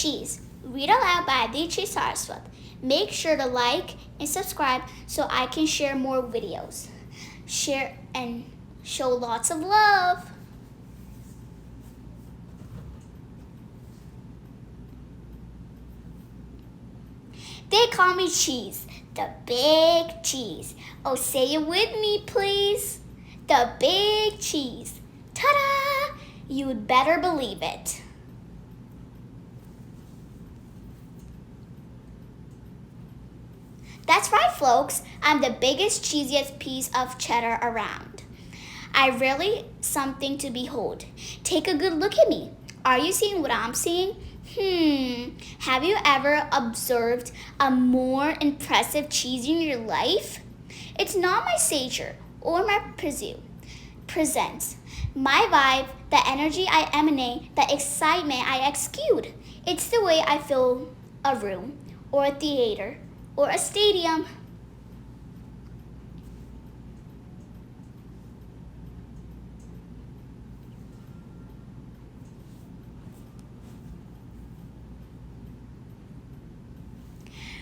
Cheese, read aloud by the Cheese. Make sure to like and subscribe so I can share more videos. Share and show lots of love. They call me Cheese, the big cheese. Oh, say it with me, please. The big cheese. Ta-da! You'd better believe it. That's right, folks. I'm the biggest, cheesiest piece of cheddar around. I really something to behold. Take a good look at me. Are you seeing what I'm seeing? Have you ever observed a more impressive cheese in your life? It's not my stature or my presence, my vibe, the energy I emanate, the excitement I exude. It's the way I fill a room or a theater or a stadium.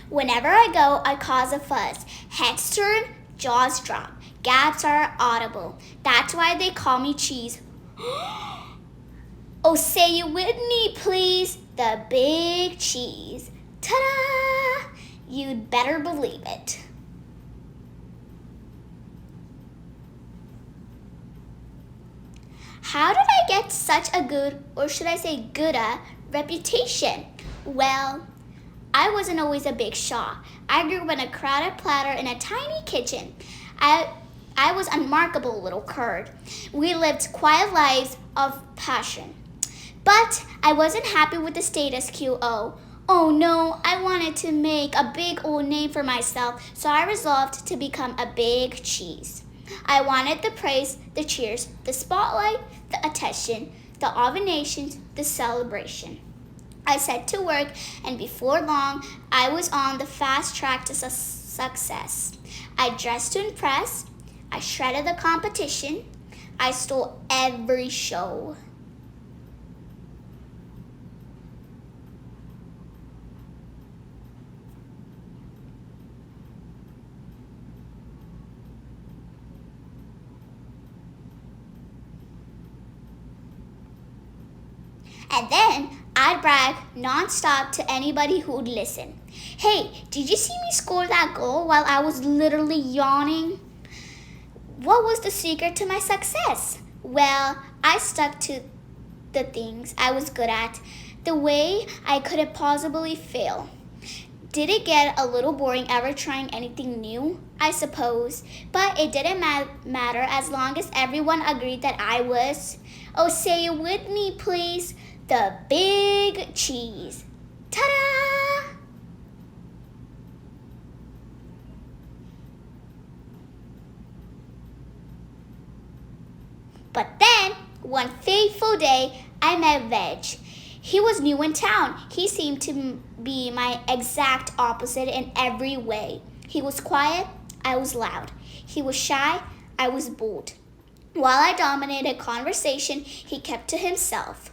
Whenever I go, I cause a fuss. Heads turn, jaws drop, gasps are audible. That's why they call me Cheese. Oh, say it with me, please. The big cheese. Ta-da! You'd better believe it. How did I get such a good, or should I say gooda, reputation? Well, I wasn't always a big shot. I grew up in a crowded platter in a tiny kitchen. I was unmarkable little curd. We lived quiet lives of passion. But I wasn't happy with the status quo. Oh no, I wanted to make a big old name for myself, so I resolved to become a big cheese. I wanted the praise, the cheers, the spotlight, the attention, the ovation, the celebration. I set to work, and before long, I was on the fast track to success. I dressed to impress. I shredded the competition. I stole every show. And then I'd brag nonstop to anybody who'd listen. Hey, did you see me score that goal while I was literally yawning? What was the secret to my success? Well, I stuck to the things I was good at, the way I couldn't possibly fail. Did it get a little boring ever trying anything new? I suppose, but it didn't matter as long as everyone agreed that I was. Oh, say it with me, please. The big cheese. Ta-da! But then, one fateful day, I met Wedge. He was new in town. He seemed to be my exact opposite in every way. He was quiet, I was loud. He was shy, I was bold. While I dominated conversation, he kept to himself.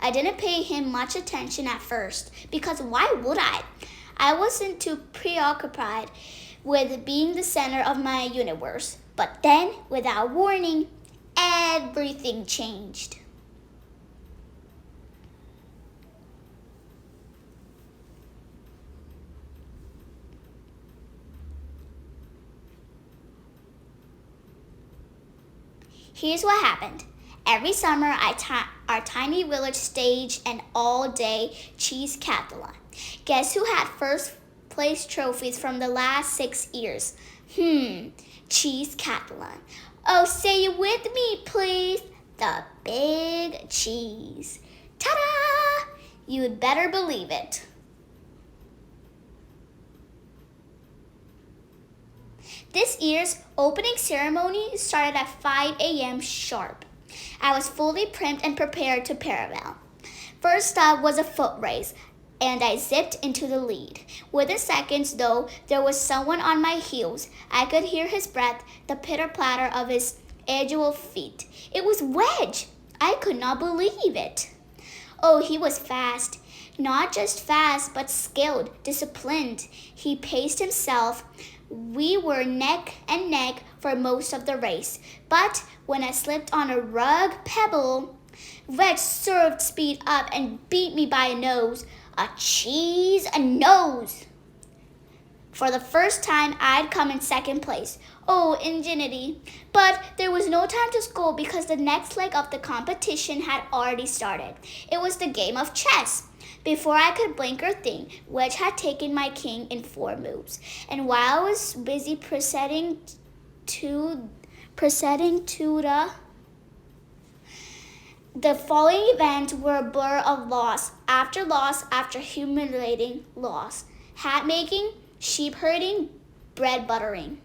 I didn't pay him much attention at first, because why would I? I wasn't too preoccupied with being the center of my universe. But then, without warning, everything changed. Here's what happened. Every summer, our tiny village staged an all-day Cheese-cathlon. Guess who had first place trophies from the last 6 years? Cheese-cathlon. Oh, say it with me, please. The big cheese. Ta-da! You'd better believe it. This year's opening ceremony started at 5 a.m. sharp. I was fully primed and prepared to parallel. First up was a foot race, and I zipped into the lead. Within seconds, though, there was someone on my heels. I could hear his breath, the pitter-patter of his agile feet. It was Wedge. I could not believe it. Oh, he was fast. Not just fast, but skilled, disciplined. He paced himself. We were neck and neck for most of the race. But when I slipped on a rug pebble, Wedge served speed up and beat me by a nose. A nose! For the first time, I'd come in second place. Oh, ingenuity. But there was no time to scold because the next leg of the competition had already started. It was the game of chess. Before I could blink or think, Wedge had taken my king in 4 moves. And while I was busy proceeding to the following events were a blur of loss after humiliating loss. Hat making, sheep herding, bread buttering.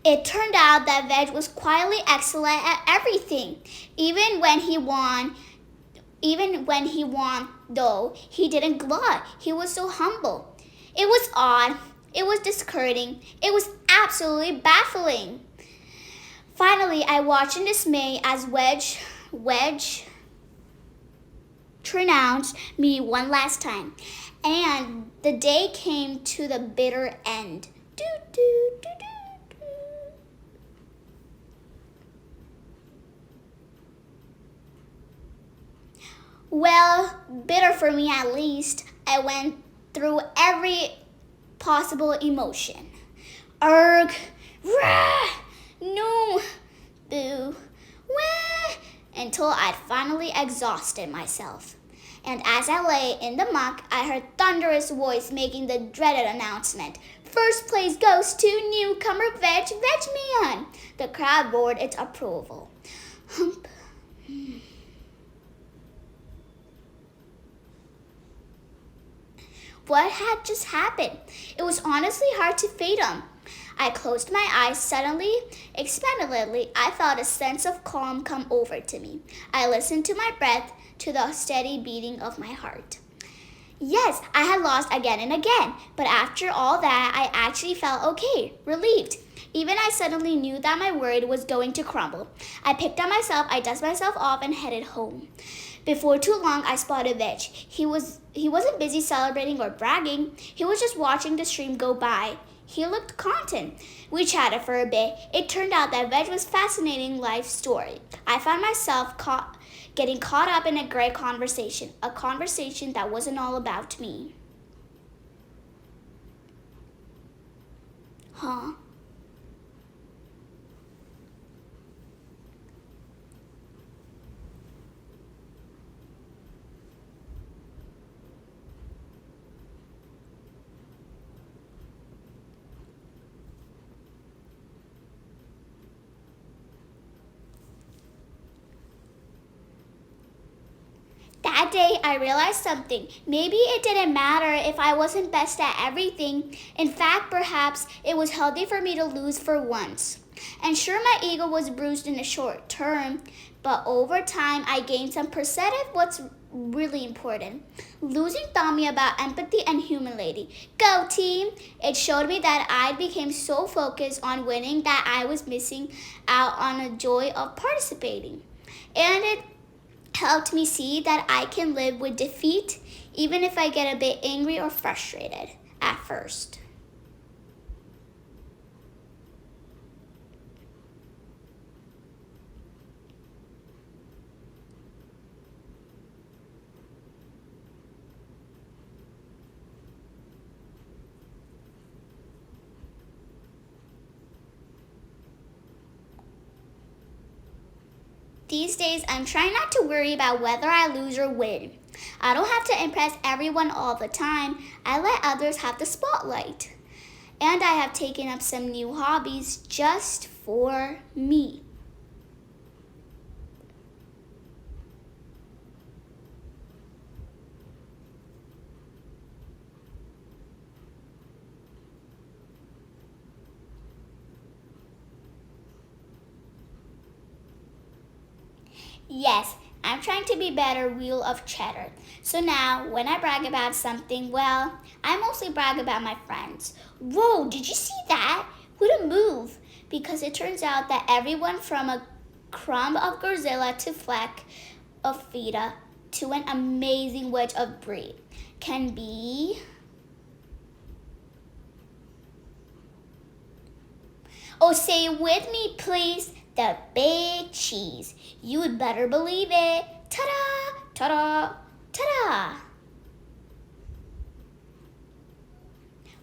It turned out that Wedge was quietly excellent at everything. Even when he won, though, he didn't gloat. He was so humble. It was odd. It was discouraging. It was absolutely baffling. Finally, I watched in dismay as Wedge trounced me one last time. And the day came to the bitter end. Doo, doo, doo, doo. Well, bitter for me at least. I went through every possible emotion. Arg, rah, no, boo, wah, until I'd finally exhausted myself. And as I lay in the muck, I heard thunderous voice making the dreaded announcement. First place goes to newcomer Wedge Man. The crowd roared its approval. Hump. What had just happened? It was honestly hard to fathom. I closed my eyes suddenly, expectantly. I felt a sense of calm come over to me. I listened to my breath, to the steady beating of my heart. Yes, I had lost again and again, but after all that, I actually felt okay, relieved. Even I suddenly knew that my world was going to crumble. I picked up myself, I dusted myself off, and headed home. Before too long, I spotted Wedge. He wasn't busy celebrating or bragging. He was just watching the stream go by. He looked content. We chatted for a bit. It turned out that Wedge was a fascinating life story. I found myself getting caught up in a great conversation, a conversation that wasn't all about me. Huh? That day, I realized something. Maybe it didn't matter if I wasn't best at everything. In fact, perhaps it was healthy for me to lose for once. And sure, my ego was bruised in the short term, but over time, I gained some perspective what's really important. Losing taught me about empathy and humility. Go team! It showed me that I became so focused on winning that I was missing out on the joy of participating. And it helped me see that I can live with defeat even if I get a bit angry or frustrated at first. These days, I'm trying not to worry about whether I lose or win. I don't have to impress everyone all the time. I let others have the spotlight. And I have taken up some new hobbies just for me. Yes, I'm trying to be better wheel of cheddar. So now, when I brag about something, well, I mostly brag about my friends. Whoa, did you see that? What a move! Because it turns out that everyone from a crumb of Godzilla to Fleck of Feta to an amazing wedge of brie can be... Oh, say it with me, please. The big cheese. You would better believe it. Ta-da! Ta-da! Ta-da!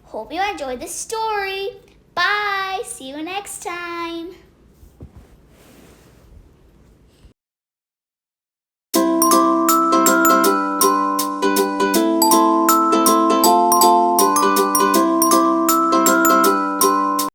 Hope you enjoyed the story. Bye! See you next time.